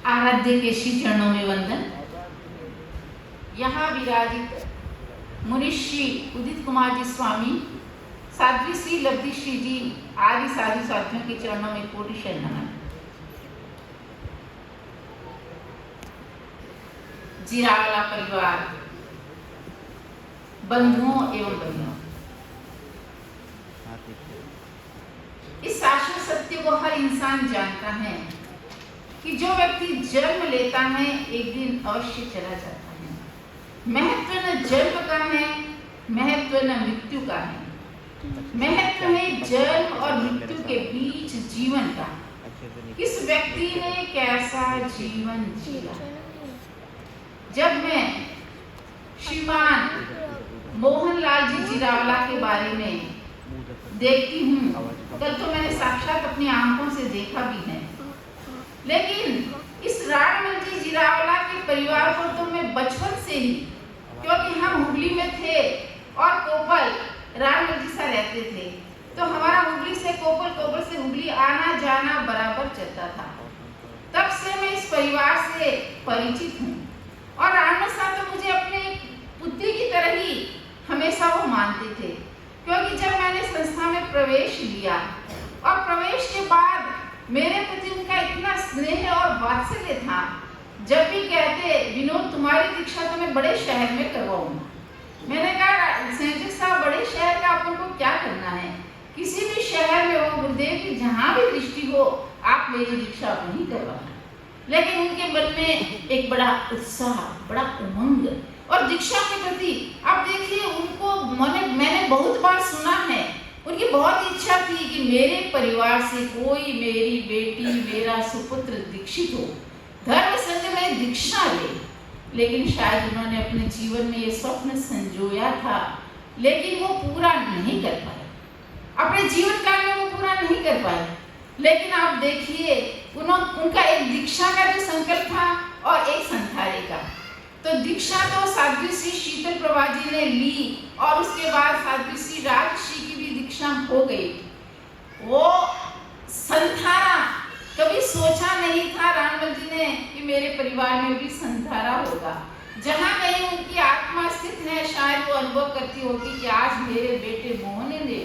आराध्य के श्री चरणों में वंदन। यहाँ विराजित मुनिश्री उदित कुमार जी स्वामी, साध्वी श्री लब्धि श्री जी आदि साधु साथियों के चरणों में कोटि शरण नमन। जिरावला परिवार, बंधुओं एवं बहनों, इस शाश्वत सत्य को हर इंसान जानता है कि जो व्यक्ति जन्म लेता है एक दिन अवश्य चला जाता है। महत्व न जन्म का है, महत्व न मृत्यु का है। महत्व है जन्म और मृत्यु के बीच जीवन का। किस व्यक्ति ने कैसा जीवन जिया। जब मैं श्रीमान मोहनलाल जी जिरावला के बारे में देखती हूँ, कल तो मैंने साक्षात अपनी आंखों से देखा भी है, लेकिन इस राणमल जी जिरावला के परिवार को तो मैं बचपन से ही, क्योंकि हम हुगली में थे और कोपल राणमल जी सा रहते थे, तो हमारा हुगली से कोपल, कोपल से हुगली आना जाना बराबर चलता था। तब से मैं इस परिवार से परिचित हूँ और राणमल साहब तो मुझे अपने पुत्री की तरह ही हमेशा वो मानते थे, क्योंकि जब मैंने संस्था में प्रवेश लिया और प्रवेश के बाद मेरे प्रति उनका इतना स्नेह और वात्सल्य था। जब भी कहते विनोद तुम्हारी दीक्षा तो मैं बड़े शहर में करवाऊंगा, मैंने कहा संयोजक साहब बड़े शहर का अपन को क्या करना है, किसी भी शहर में हो गुरुदेव की जहाँ भी दृष्टि हो आप मेरी दीक्षा वहीं करवाना। लेकिन उनके मन में एक बड़ा उत्साह, बड़ा उमंग और दीक्षा के प्रति आप देखिए उनको मैंने बहुत बार सुना है, उनकी बहुत इच्छा थी कि मेरे परिवार से कोई मेरी बेटी, मेरा सुपुत्र दीक्षित हो, धर्म संघ में दीक्षा ले। लेकिन शायद उन्होंने अपने जीवन में ये स्वप्न संजोया था, लेकिन वो पूरा नहीं कर पाए, अपने जीवन काल में वो पूरा नहीं कर पाए। लेकिन आप देखिए उनका एक दीक्षा का जो संकल्प था और एक संथारे का। तो दीक्षा तो साध्वी श्री शीतल प्रभा जी ने ली और उसके बाद साध्वी श्री राजश्री की भी दीक्षा हो गई। वो संथारा कभी सोचा नहीं था राणमल जी ने कि मेरे परिवार में भी संथारा होगा। जहाँ कहीं उनकी आत्मा स्थित है, शायद वो अनुभव करती होगी कि आज मेरे बेटे मोहन ने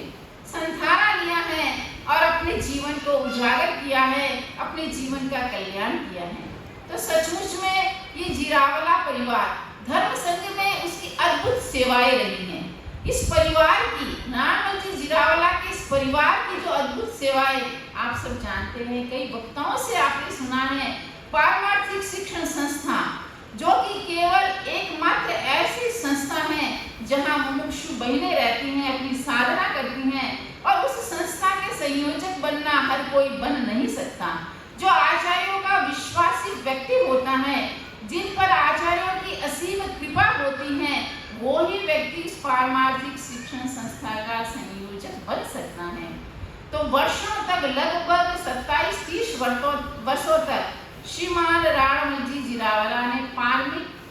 संथारा लिया है और अपने जीवन को उजागर किया है, अपने जीवन का कल्याण किया है। तो सचमुच में ये जिरावला परिवार धर्म संघ में उसकी अद्भुत सेवाएं रही हैं। इस परिवार की, राणमल जी जिरावला के इस परिवार की जो अद्भुत सेवाएं आप सब जानते हैं, कई वक्ताओं से आपने सुना है। पारमार्थिक शिक्षण संस्था जो कि केवल एकमात्र ऐसी संस्था है जहां मुमुक्षु बहनें रहती हैं, अपनी साधना करती हैं, और उस संस्था के संयोजक बनना हर कोई बन नहीं सकता। जो आचार्यों का विश्वासी व्यक्ति होता है, जिन पर आचार्यों की असीम कृपा होती है, वो ही व्यक्ति इस पारमार्थिक शिक्षण संस्था का संयोजक बन सकता है। तो वर्षों तक, लगभग 27-30 वर्षों तक श्रीमान राणमल जी जिरावला ने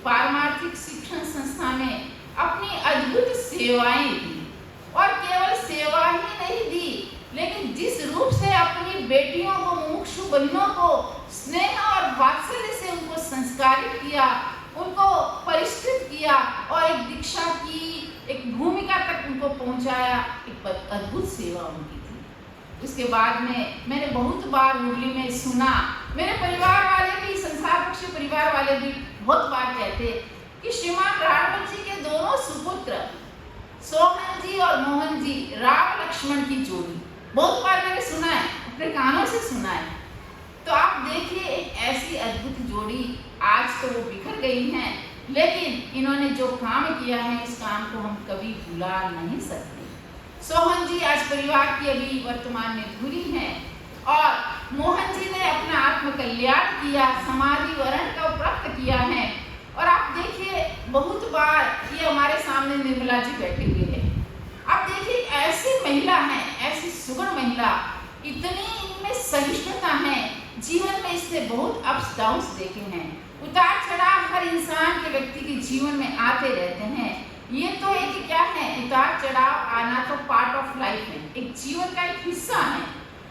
पारमार्थिक शिक्षण संस्था में अपनी अद्भुत सेवाएं दी। और केवल सेवा ही नहीं दी, लेकिन जिस रूप से अपनी बेटियों को, मुमुक्षु बहनों को स्नेह और वात्सल्य से उनको संस्कारित किया, उनको परिष्कृत किया और एक दीक्षा की एक भूमिका तक उनको पहुंचाया, एक अद्भुत सेवा उनकी थी। उसके बाद में मैंने बहुत बार हुगली में सुना, मेरे परिवार वाले भी, संसार पक्षी परिवार वाले भी बहुत बार कहते कि श्रीमान राणमल जी के दोनों सुपुत्र सोहन जी और मोहन जी राम लक्ष्मण की जोड़ी, बहुत बार मैंने सुना है, अपने कानों से सुना है। तो आप देखिए एक ऐसी अद्भुत जोड़ी, आज तो वो बिखर गई हैं, लेकिन इन्होंने जो काम किया है इस काम को हम कभी भुला नहीं सकते। सोहन जी आज परिवार की अभी वर्तमान में धुरी हैं और मोहन जी ने अपना आत्म कल्याण किया, समाधि वरण का प्राप्त किया है। और आप देखिए बहुत बार ये हमारे सामने निर्मला जी बैठे हुए हैं, आप देखिए ऐसी महिला है, ऐसी सुगण महिला, इतनी इनमें सहिष्णुता है, जीवन में इसने बहुत अप्स डाउन्स देखे हैं, उतार चढ़ाव हर इंसान के व्यक्ति के जीवन में आते रहते हैं। ये तो एक क्या है, उतार चढ़ाव आना तो पार्ट ऑफ लाइफ है, एक जीवन का एक हिस्सा है।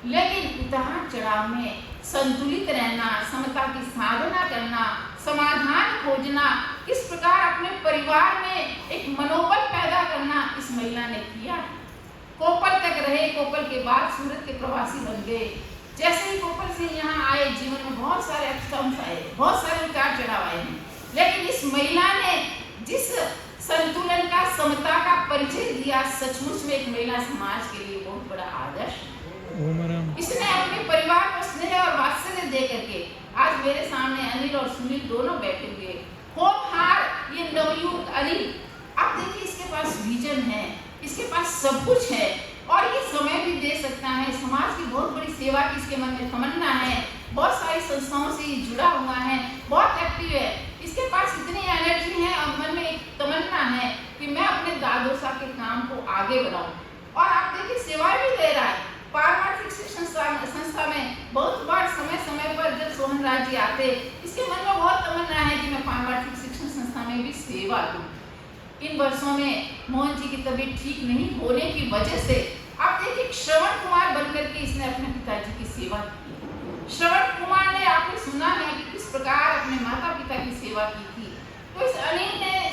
लेकिन उतार चढ़ाव में संतुलित रहना, समता की साधना करना, समाधान खोजना, किस प्रकार अपने परिवार में एक मनोबल पैदा करना इस महिला ने किया। कोपल तक रहे, कोपल के बाद सूरत के प्रवासी बन गए। जैसे ही कोपल से यहाँ आए, जीवन में बहुत सारे अप्स आए, बहुत सारे उतार चढ़ाव आए हैं, लेकिन इस महिला ने जिस संतुलन का, समता का परिचय दिया, सचमुच में एक महिला समाज के लिए बहुत बड़ा आदर्श। इसने अपने परिवार को स्नेह और वात्सल्य दे करके, आज मेरे सामने अनिल और सुनील दोनों बैठे हुए, होनहार ये नवयुवक अनिल, आप देखिए इसके पास विजन है, इसके पास सब कुछ है और ये समय भी दे सकता है। समाज की बहुत बड़ी सेवा की इसके मन में तमन्ना है, बहुत सारी संस्थाओं से ये जुड़ा हुआ है, बहुत एक्टिव है, इसके पास इतनी एनर्जी है और मन में एक तमन्ना है कि मैं अपने दादोसा के काम को आगे बढ़ाऊं। और आप देखिए सेवाएं भी दे रहा है। पारमार्थिक शिक्षण संस्था में बहुत बार समय समय पर जब सोहन राज जी आते, इसके मन में बहुत तमन्ना है कि मैं पारमार्थिक शिक्षण संस्था में भी सेवा दूं। इन वर्षों में मोहन जी की तबीयत ठीक नहीं होने की वजह से आप देखिए श्रवण कुमार बनकर के इसने अपने पिताजी की सेवा की। श्रवण कुमार ने, आपने सुना है कि किस प्रकार अपने माता पिता की सेवा की थी, तो इस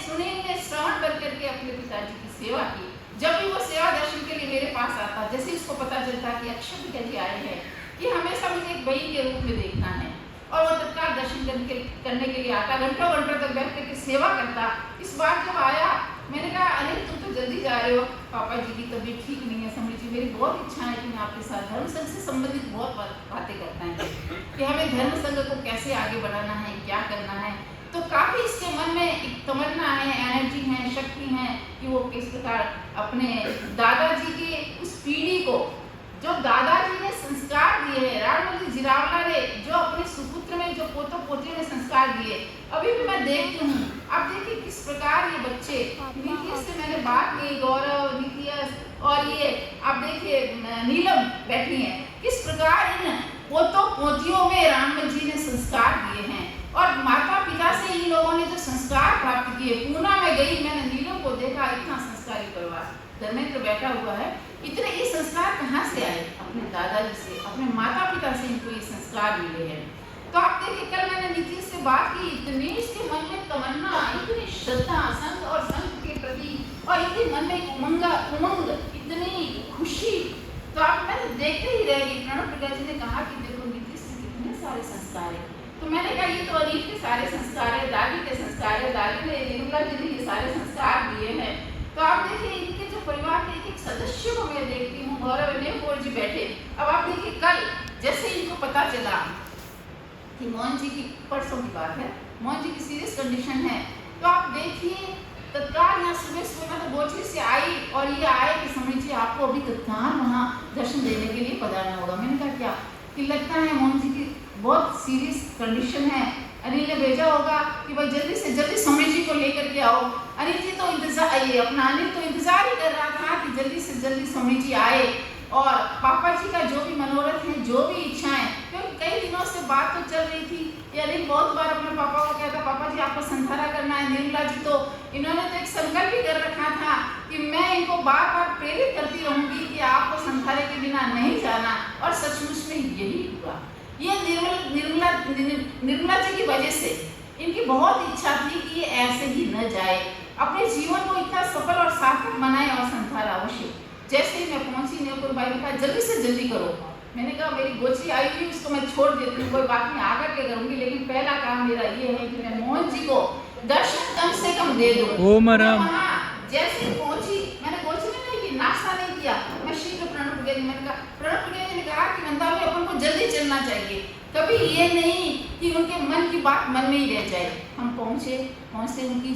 सुनील ने श्रवण बनकर के अपने पिताजी की सेवा की। जब भी वो सेवा दर्शन के लिए मेरे पास आता, जैसे इसको पता चलता कि अक्षय पिताजी आए हैं, ये हमेशा मुझे एक बहन के रूप में देखना है और वो तत्काल दर्शन करने के लिए आता, घंटों तक बैठ करके सेवा करता। इस बार जब आया, मैंने कहा अरे तुम तो जल्दी जा रहे हो, पापा जी की तबीयत ठीक नहीं है, समझ जी मेरी बहुत इच्छा है कि मैं आपके साथ धर्म संघ से संबंधित बहुत बातें करता है कि हमें धर्म संघ को कैसे आगे बढ़ाना है, क्या करना है। तो काफी इसके मन में एक तमन्ना है, एनर्जी है, शक्ति है कि वो किस प्रकार अपने दादाजी की उस पीढ़ी को, जो दादाजी ने संस्कार दिए हैं, राणमल जिरावला ने जो अपने सुपुत्र में, जो पोतों पोतियों ने संस्कार दिए, अभी भी मैं देखती हूँ। आप देखिए किस प्रकार ये बच्चे, नीतीश से मैंने बात की, गौरव, नीतीश और ये आप देखिए नीलम बैठी है, किस प्रकार इन पोतों पोतियों में राणमल जी ने संस्कार दिए हैं और माता पिता से इन लोगों ने जो संस्कार प्राप्त किए। पूना में गई, मैंने नीलम को देखा, इतना संस्कारी परिवार, धर्मेंद्र बैठा हुआ है, इतने ये संस्कार कहाँ से आए? अपने दादाजी से, अपने माता पिता से इनको ये संस्कार मिले हैं। तो आप देखिए कल मैंने नीतीश से बात की, इतनी इसके मन में तमन्ना, इतनी श्रद्धा संत और संत के प्रति और इतनी मन में उमंग, इतनी खुशी। तो आप मैं देखते ही रह गई। प्रणव प्रज्ञा जी ने कहा कि देखो नीतीश से कितने सारे संस्कार है, तो मैंने कहा ये तो अनिल के सारे संस्कार है, दादी के संस्कार है, दादी ने निर्मला जी ने ये सारे संस्कार दिए हैं। तो आप देखिए इनके जो परिवार के एक सदस्य को मैं देखती हूँ, गौरव ने जी बैठे। अब आप देखिए कल जैसे इनको पता चला कि मोहन जी की, परसों की बात है, मोहन जी की सीरियस कंडीशन है, तो आप देखिए तत्काल यहाँ सुबह मैं तो बोचरी से आई और ये आए कि समझिए आपको अभी तत्काल वहाँ दर्शन देने के लिए पधारना होगा। मैंने कहा क्या कि लगता है मोहन जी की बहुत सीरियस कंडीशन है, अनिल ने भेजा होगा कि भाई जल्दी से जल्दी स्वामी जी को लेकर के आओ। अनिल जी तो अनिल तो इंतजार ही कर रहा था कि जल्दी से जल्दी स्वामी जी आए और पापा जी का जो भी मनोरथ है, जो भी इच्छाएं, क्योंकि कई दिनों से बात तो चल रही थी। अनिल बहुत बार अपने पापा को कहता, पापा जी आपको संधारा करना है। निर्मला जी तो इन्होंने तो एक संकल्प भी कर रखा था कि मैं इनको बार बार प्रेरित करती रहूंगी कि आपको संधारे के बिना नहीं जाना, और सचमुच में यही हुआ। ये निर्मला जी की वजह से इनकी बहुत इच्छा थी कि ये ऐसे ही न जाए, अपने जीवन को इतना सफल और सार्थक बनाए और संधारा अवश्य। जैसे ही मैं पहुंची, न्योपुर भाई ने कहा जल्दी से जल्दी करो। मैंने कहा मेरी गोची आई हुई, उसको मैं छोड़ देती हूँ, कोई बात नहीं आकर के करूंगी, लेकिन पहला काम मेरा ये है कि मैं मोहन जी को दर्शन कम से कम दे दूँ। जैसे ही पहुंची, मैंने गोची ने नहीं की, नाश्ता नहीं किया, मैं शीघ्र प्रणव प्रज्ञा जी, मैंने कहा प्रणव प्रज्ञा जी ने कहा कि नंदा में अपन को जल्दी चलना चाहिए, कभी ये नहीं कि उनके मन की बात मन में ही रह जाए। हम पहुंचते उनकी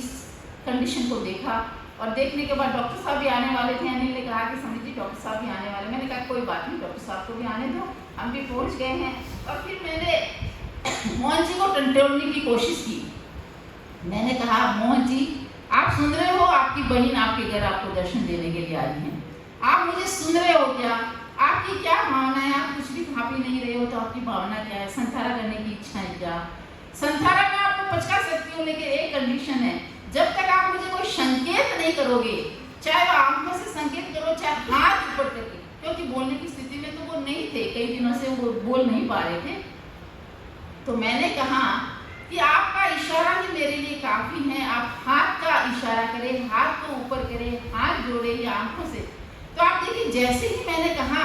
कंडीशन को देखा और देखने के बाद डॉक्टर साहब भी आने वाले थे। अनिल ने कहा कि समझ जी डॉक्टर साहब भी आने वाले। मैंने कहा कोई बात नहीं, डॉक्टर साहब को भी आने दो, हम भी पहुंच गए हैं। और फिर मैंने मोहन जी को टंटोलने की कोशिश की। मैंने कहा मोहन जी आप सुन रहे हो, आपकी बहन आपके घर आपको दर्शन देने के लिए आई है, आप मुझे सुन रहे हो क्या? आपकी क्या भावना है? आप कुछ भी खा पी नहीं रहे हो तो आपकी भावना क्या है? संधारा करने की इच्छा है क्या? संधारा में आपको पचका सकती हूँ, लेकिन एक कंडीशन है, जब तक आप मुझे कोई संकेत नहीं करोगे, चाहे वो आंखों से संकेत करो, चाहे हाथ ऊपर करके, क्योंकि बोलने की स्थिति में तो वो वो नहीं थे, कई दिनों से वो बोल नहीं पा रहे थे। तो मैंने कहा कि आपका इशारा ही मेरे लिए काफ़ी है, आप हाथ का इशारा करें, हाथ को ऊपर करें, हाथ जोड़े या आंखों से। तो आप देखिए, जैसे ही मैंने कहा,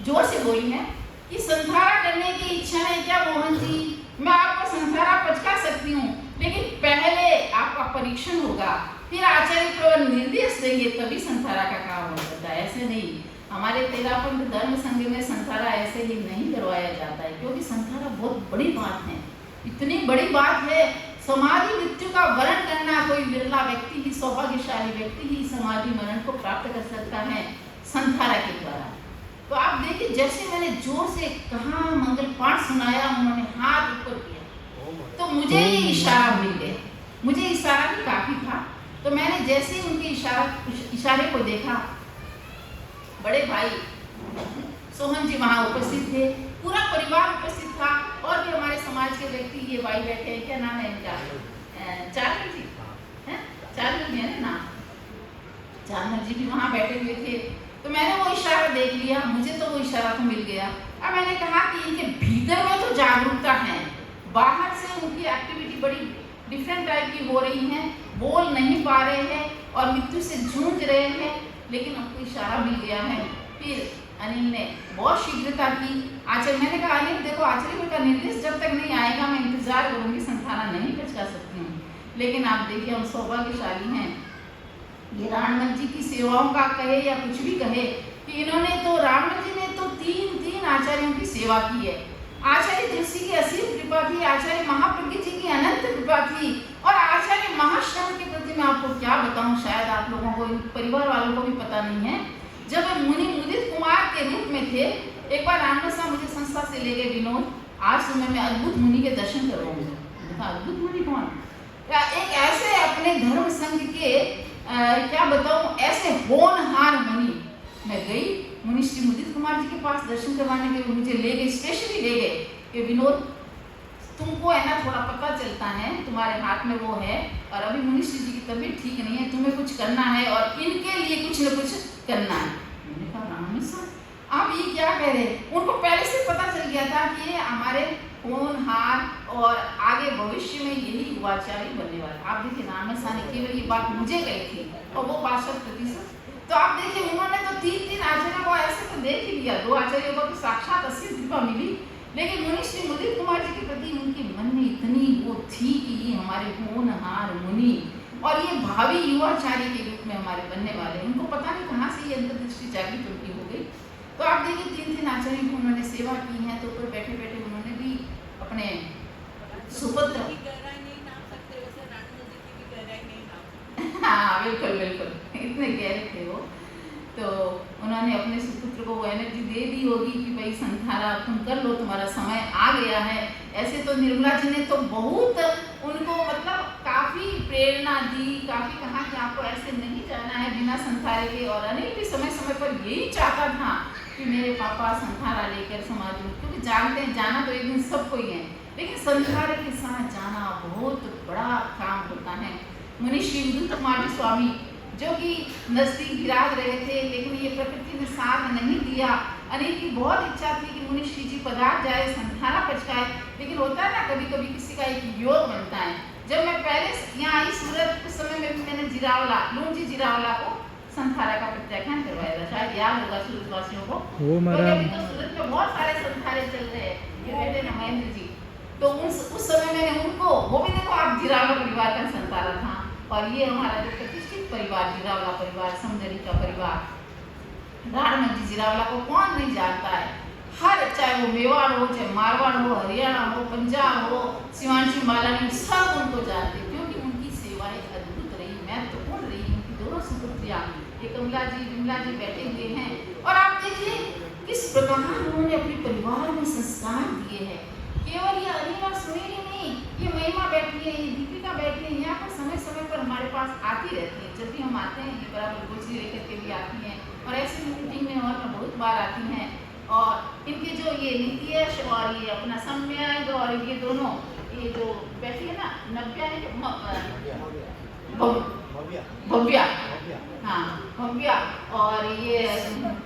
जोर से बोली है कि संधारा करने की इच्छा है क्या मोहन जी? मैं आपको संधारा पचका सकती हूँ, लेकिन पहले आपका परीक्षण होगा, फिर आचार्य प्रवर निर्देश देंगे, तभी संधारा का काम हो सकता है। ऐसे नहीं, हमारे तेरापंथ धर्म संघ में संधारा ऐसे ही नहीं करवाया जाता है, क्योंकि संधारा बहुत बड़ी बात है, इतनी बड़ी बात है। समाधि मृत्यु का वरण करना कोई विरला व्यक्ति ही, सौभाग्यशाली व्यक्ति ही समाधि मरण को प्राप्त कर सकता है संधारा के द्वारा। तो आप देखिए, जैसे मैंने जोर से कहा, मंगल पाठ सुनाया, उन्होंने हाथ ऊपर किया, तो मुझे ये इशारा मिल गया। मुझे इशारा भी काफी था। तो मैंने जैसे ही उनके इशारे को देखा, बड़े भाई सोहन जी वहाँ उपस्थित थे, पूरा परिवार उपस्थित था, और भी हमारे समाज के व्यक्ति, ये भाई बैठे हैं, क्या नाम है इनका? चारमल जी हैं, चारमल जी है ना नाम, चारमल जी भी वहाँ बैठे हुए थे। तो मैंने वो इशारा देख लिया, मुझे तो वो इशारा तो मिल गया। अब मैंने कहा कि इनके भीतर में तो जागरूकता है, बाहर से उनकी एक्टिविटी बड़ी डिफरेंट टाइप की हो रही है, बोल नहीं पा रहे हैं और मृत्यु से जूझ रहे हैं, लेकिन उनको इशारा मिल गया है। फिर अनिल ने बहुत शीघ्रता की। आचार्य, मैंने कहा अनिल देखो, आचार्य का निर्देश जब तक नहीं आएगा मैं इंतजार करूंगी, संधारा नहीं पचका सकती हूँ। लेकिन आप देखिए, हम सौभाग्यशाली हैं, ये राममल जी की सेवाओं का कहे या कुछ भी कहे, कि इन्होंने तो, राममल जी ने तो तीन आचार्यों की सेवा की है। आचार्य तुलसी की असीम कृपा थी, आचार्य महाप्रज्ञ जी की अनंत कृपा थी, और आचार्य महाश्रम के प्रति मैं आपको क्या बताऊं, शायद आप लोगों को, परिवार वालों को भी पता नहीं है। जब वे मुनि मुदित कुमार के रूप में थे, एक बार राममल साहब मुझे संस्था से ले गए विनोद, आज सुबह मैं अद्भुत मुनि के दर्शन करवाऊंगा। देखा अद्भुत मुनि कौन? एक ऐसे अपने धर्म संघ के क्या बताऊं, ऐसे होनहार मुनि। मैं गई मुनि श्री मुदित कुमार जी के पास दर्शन करवाने के लिए, मुझे ले गए, स्पेशली ले गए कि विनोद तुमको है ना थोड़ा पता चलता है, तुम्हारे हाथ में वो है, और अभी मुनि श्री जी की तबीयत ठीक नहीं है, तुम्हें कुछ करना है और इनके लिए कुछ न कुछ करना है। मैंने कहा राम सर आप ये क्या कह रहे हैं? उनको पहले से पता चल गया था कि ये हमारे होनहार और आगे भविष्य में यही युवाचारी बनने वाला। आप देखिए, राम साहब ने केवल ये बात मुझे कही थी, और वो 62%। तो आप देखिए, उन्होंने तो तीन आचार्यों को ऐसे तो देख ही लिया, 2 आचार्यों को तो साक्षात असीम कृपा मिली, लेकिन मुनि श्री मुदित कुमार जी के प्रति उनके मन में इतनी वो थी कि ये हमारे होनहार मुनि और ये भावी युवाचारी के रूप में हमारे बनने वाले। उनको पता नहीं कहाँ से ये अंतर्दृष्टि जागृत उनकी हो गई। तो आप देखिए, 3 आचार्य की उन्होंने सेवा की है, तो ऊपर बैठे बैठे उन्होंने भी अपने सुपुत्र हाँ बिल्कुल बिल्कुल, इतने गहरे थे वो। तो उन्होंने अपने सुपुत्र को वो एनर्जी दे दी होगी कि भाई संधारा तुम कर लो, तुम्हारा समय आ गया है। ऐसे तो निर्मला जी ने तो बहुत उनको मतलब काफ़ी प्रेरणा दी, काफ़ी कहा कि आपको ऐसे नहीं जाना है बिना संधारे के। और अनिल भी समय समय पर यही चाहता था कि मेरे पापा संधारा लेकर समाज में, क्योंकि जानते हैं जाना तो एक दिन सबको ही है, लेकिन संधारे के साथ जाना बहुत बड़ा काम होता है। मुनि श्री मुदित कुमार स्वामी जो कि नजदीक विराज रहे थे, लेकिन ये प्रकृति ने साथ नहीं दिया। अनिल की बहुत इच्छा थी कि मुनि श्री जी पधार जाए, संधारा पचकाए, लेकिन होता है ना कभी कभी किसी का एक योग बनता है। जब मैं पहले यहाँ आई सूरत, उस समय में मैंने जिरावला, लूंजी जिरावला को संधारा का प्रत्याख्यान करवाया था, शायद याद होगा सूरत वासियों को। तो सूरत में बहुत सारे संधारे चल रहे हैं, ये बेटे न महेंद्र जी, तो उस समय मैंने उनको, वो भी देखो आप जिरावला परिवार का संतारा था, और ये हमारा जो प्रतिष्ठित परिवार जिरावला परिवार, समझरी का परिवार, राणमल जी जिरावला को कौन नहीं जानता है। हर, चाहे वो मेवाड़ हो, चाहे मारवाड़ हो, हरियाणा हो, पंजाब हो, शिवांशी मालानी, सब उनको जानते, क्योंकि उनकी सेवाएं अद्भुत रही, महत्वपूर्ण रही। उनकी दोनों सुपुत्रियां, ये कमला जी विमला जी बैठे हुए हैं, और आप देखिए किस प्रकार उन्होंने अपने परिवार में संस्कार दिए हैं। केवल ये अनिल और सुनील ही नहीं, ये महिमा बैठी है, ये दीपिका बैठी है, यहाँ पर समय समय पर हमारे पास आती रहती है। जब भी हम आते हैं ये बराबर गोचरी लेकर के भी आती हैं, और ऐसी मीटिंग में और बहुत बार आती हैं। और इनके जो ये नीतीश और ये अपना सम्यक और ये दोनों, ये जो बैठी है ना, नव्या है भव्या, हाँ भव्या, और ये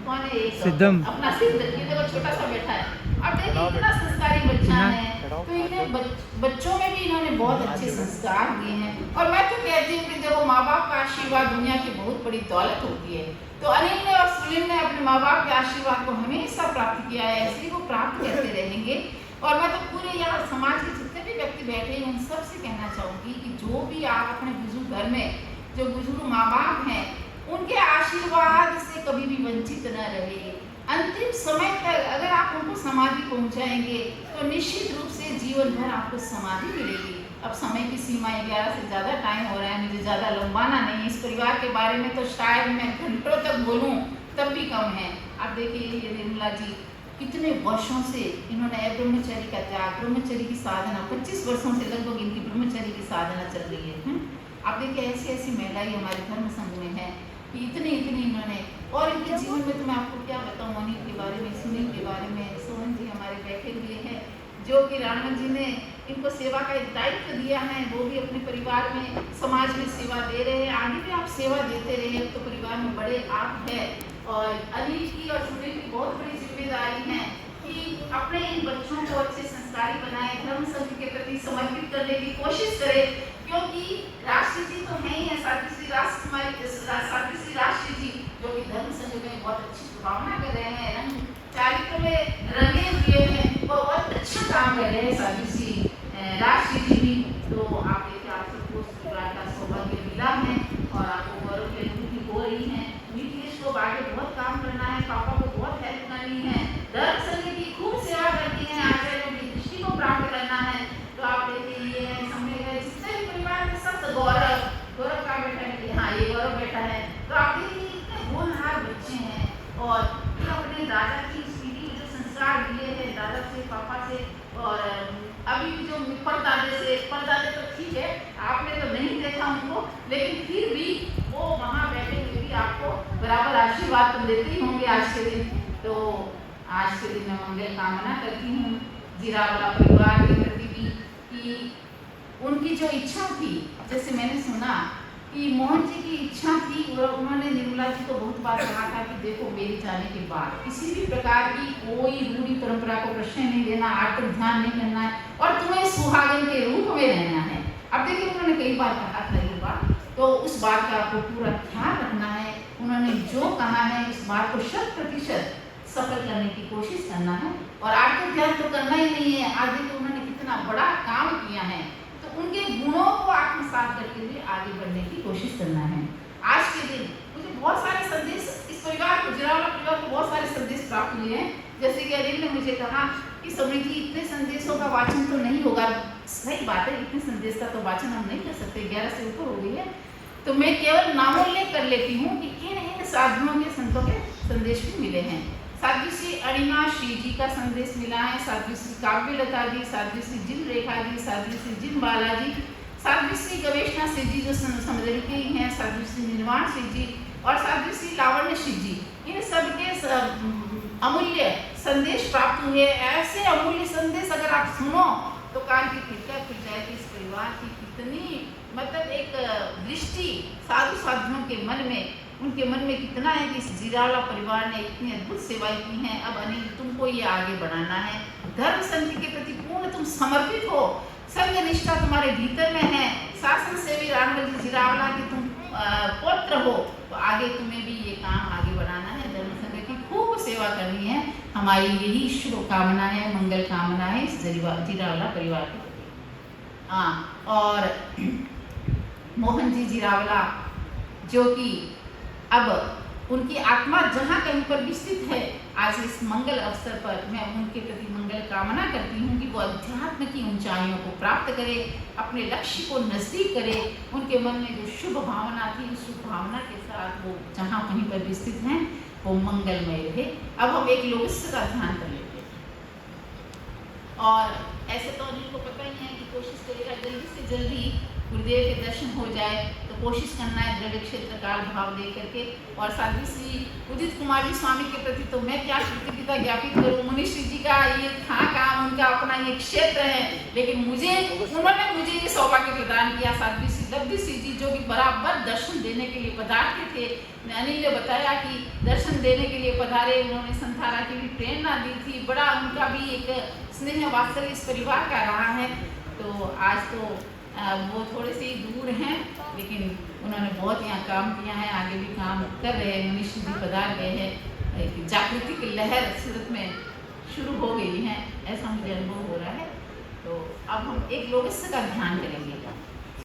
कौन है, एक सिद्धम, अपना सिद्ध, ये देखो छोटा सा बैठा है। अब देखिए इतना संस्कारी बच्चा है, तो इन्हें बच्चों में भी इन्होंने बहुत अच्छे संस्कार दिए हैं। और मैं तो कहती हूँ कि देखो माँ बाप का आशीर्वाद दुनिया की बहुत बड़ी दौलत होती है। तो अनिल ने और सुनील ने अपने माँ बाप के आशीर्वाद को हमेशा प्राप्त किया है, ऐसे ही वो प्राप्त करते रहेंगे। और मैं तो पूरे यहाँ समाज के जितने भी व्यक्ति बैठे हैं उन सबसे कहना चाहूँगी कि जो भी आप अपने बुजुर्ग घर में जो बुजुर्ग माँ बाप हैं उनके आशीर्वाद से कभी भी वंचित न रहे। अंतिम समय तक अगर आप उनको समाधि पहुंचाएंगे तो निश्चित रूप से जीवन भर आपको समाधि मिलेगी। अब समय की सीमा 11 से ज़्यादा टाइम हो रहा है, मुझे ज़्यादा लंबाना नहीं। इस परिवार के बारे में तो शायद मैं घंटों तक बोलूं तब भी कम है। आप देखिए ये निर्मला जी कितने वर्षों से इन्होंने ब्रह्मचर्य का त्याग, ब्रह्मचर्य की साधना, 25 वर्षों से लगभग इनकी ब्रह्मचर्य की साधना चल रही है। आप देखिए ऐसी ऐसी महिलाएं हमारे धर्म संघ में है कि इतने इन्होंने, और इनके जीवन में तो मैं आपको क्या बताऊं, अनिल के बारे में, सुनील के बारे में, सोहन जी हमारे बैठे हुए हैं जो कि राणा जी ने इनको सेवा का एक दायित्व दिया है, वो भी अपने परिवार में समाज में सेवा दे रहे हैं। आगे भी आप सेवा देते रहे, तो परिवार में बड़े आप है। और अनिल की और सुनील की बहुत बड़ी जिम्मेदारी है कि अपने इन बच्चों को अच्छे संस्कारी बनाए, धर्म संघ के प्रति समर्पित करने की कोशिश करें, क्योंकि राष्ट्र जी तो है ही है, सावित्री राष्ट्र जी जो कि धर्म संघ में बहुत अच्छी भावना कर रहे हैं, रंग चारित्र में रंगे हुए हैं, वो बहुत अच्छा काम कर रहे हैं सावित्री राष्ट्र जी भी। तो आप देखिए आप सबको उस परिवार का सौभाग्य मिला है और आपको गौरव की अनुभूति हो रही है। नीतीश को आगे बहुत काम करना है, पापा को बहुत हेल्प करनी है, धर्म संघ की खूब सेवा करनी है, आचार्यों की दृष्टि को प्राप्त करना है। तो आप देखिए ये जितने भी परिवार में सब गौरव का बेटा है, हाँ ये गौरव बेटा है। तो आप देखिए इतने होनहार बच्चे हैं और अपने दादा की पीढ़ी जो संस्कार दिए हैं दादा से, पापा से, और अभी भी जो परदादे तो ठीक है आपने तो नहीं देखा उनको, लेकिन फिर भी वो वहाँ बैठे हुए भी आपको बराबर आशीर्वाद तो देते ही होंगे आज के दिन। तो आज के दिन मैं मंगल कामना करती हूँ जीरावाला परिवार के प्रति भी कि उनकी जो इच्छा थी, जैसे मैंने सुना कि मोहन जी की इच्छा थी और उन्होंने निर्मला जी को बहुत बार कहा था कि देखो मेरे जाने के बाद किसी भी प्रकार की कोई रूढ़ी परंपरा को प्रश्न नहीं देना, आर्थिक ध्यान नहीं करना है और तुम्हें सुहागन के रूप में रहना है। अब देखिए उन्होंने कई बार कहा था ये बात, तो उस बात का आपको पूरा ध्यान रखना है। उन्होंने जो कहा है उस बात को 100% सफल करने की कोशिश करना है और आर्थिक ध्यान तो करना ही नहीं है। आज देखिए उन्होंने कितना बड़ा काम किया है, तो उनके गुणों को आत्मसात करके भी आगे बढ़ने की कोशिश करना है। आज के दिन मुझे बहुत सारे संदेश इस परिवार को, जीरावाला परिवार को बहुत सारे संदेश प्राप्त हुए हैं। जैसे कि अनिल ने मुझे कहा कि समय जी इतने संदेशों का वाचन तो नहीं होगा। सही बात है, इतने संदेश का तो वाचन हम नहीं कर सकते, 11 से ऊपर हो गई है। तो मैं केवल नामोल्लेख कर लेती हूँ कि इन साधुओं के संतों के संदेश भी मिले हैं। साध्वी श्री अणिमा श्री जी का संदेश मिला है, साध्वी श्री काव्यलता जी, साध्वी श्री जिन रेखा जी, साध्वी श्री जिन बाला जी, साध्वी श्री गवेषणा श्री जी जो समझती हैं, साध्वी श्री निर्वाण श्री जी और साध्वी श्री लावण्य श्री जी, इन सबके अमूल्य संदेश प्राप्त हुए। ऐसे अमूल्य संदेश अगर आप सुनो तो कान की खिड़कियां खुल जाएगी। इस परिवार की कितनी मतलब एक दृष्टि साधु साधुओं के मन में, उनके मन में कितना है कि इस जीरावाला परिवार ने इतनी अद्भुत सेवाएं की हैं। अब अनिल तुमको ये आगे बढ़ाना है, धर्म संघ के प्रति पूर्ण तुम समर्पित हो, संघ निष्ठा तुम्हारे भीतर में है, शासन सेवी रामगढ़ जीरावाला की तुम पौत्र हो, तो आगे तुम्हें भी ये काम आगे बढ़ाना है, धर्म संघ की खूब सेवा करनी है। हमारी यही शुभ कामना है, मंगल कामना है इस जीरावाला परिवार के प्रति। हाँ, और मोहन जी जीरावाला जो कि अब उनकी आत्मा जहाँ कहीं पर भी स्थित है, आज इस मंगल अवसर पर मैं उनके प्रति मंगल कामना करती हूँ कि वो अध्यात्म की ऊंचाइयों को प्राप्त करे, अपने लक्ष्य को नजदीक करे। उनके मन में जो शुभ भावना थी, उस शुभ भावना के साथ वो जहाँ कहीं पर भी स्थित हैं वो मंगलमय रहे। अब हम एक लोकस्य का ध्यान कर लेते हैं और ऐसे तो अनिल को पता ही है कि कोशिश करेगा जल्दी से जल्दी गुरुदेव के दर्शन हो जाए, तो कोशिश करना है दृढ़ क्षेत्र काल भाव दे करके। और साध्वी श्री उदित कुमार जी स्वामी के प्रति तो मैं क्या कृतज्ञता ज्ञापित करूँ, मुनिश्री जी का ये था काम उनका अपना ये क्षेत्र है, लेकिन उन्होंने मुझे ये सौभाग्य प्रदान किया। साध्वी लब्धि जी जो कि बराबर दर्शन देने के लिए पधारते थे। अनिल ने बताया कि दर्शन देने के लिए पधारे, उन्होंने संथारा की भी प्रेरणा दी थी। बड़ा उनका भी एक स्नेह वात्सल्य इस परिवार का रहा है। तो आज तो वो थोड़े से ही दूर हैं, लेकिन उन्होंने बहुत यहाँ काम किया है, आगे भी काम कर रहे हैं। मनीष जी पधार गए हैं, एक जागृति की लहर सूरत में शुरू हो गई है, ऐसा मुझे अनुभव हो रहा है। तो अब हम एक लोकस्य का ध्यान करेंगे।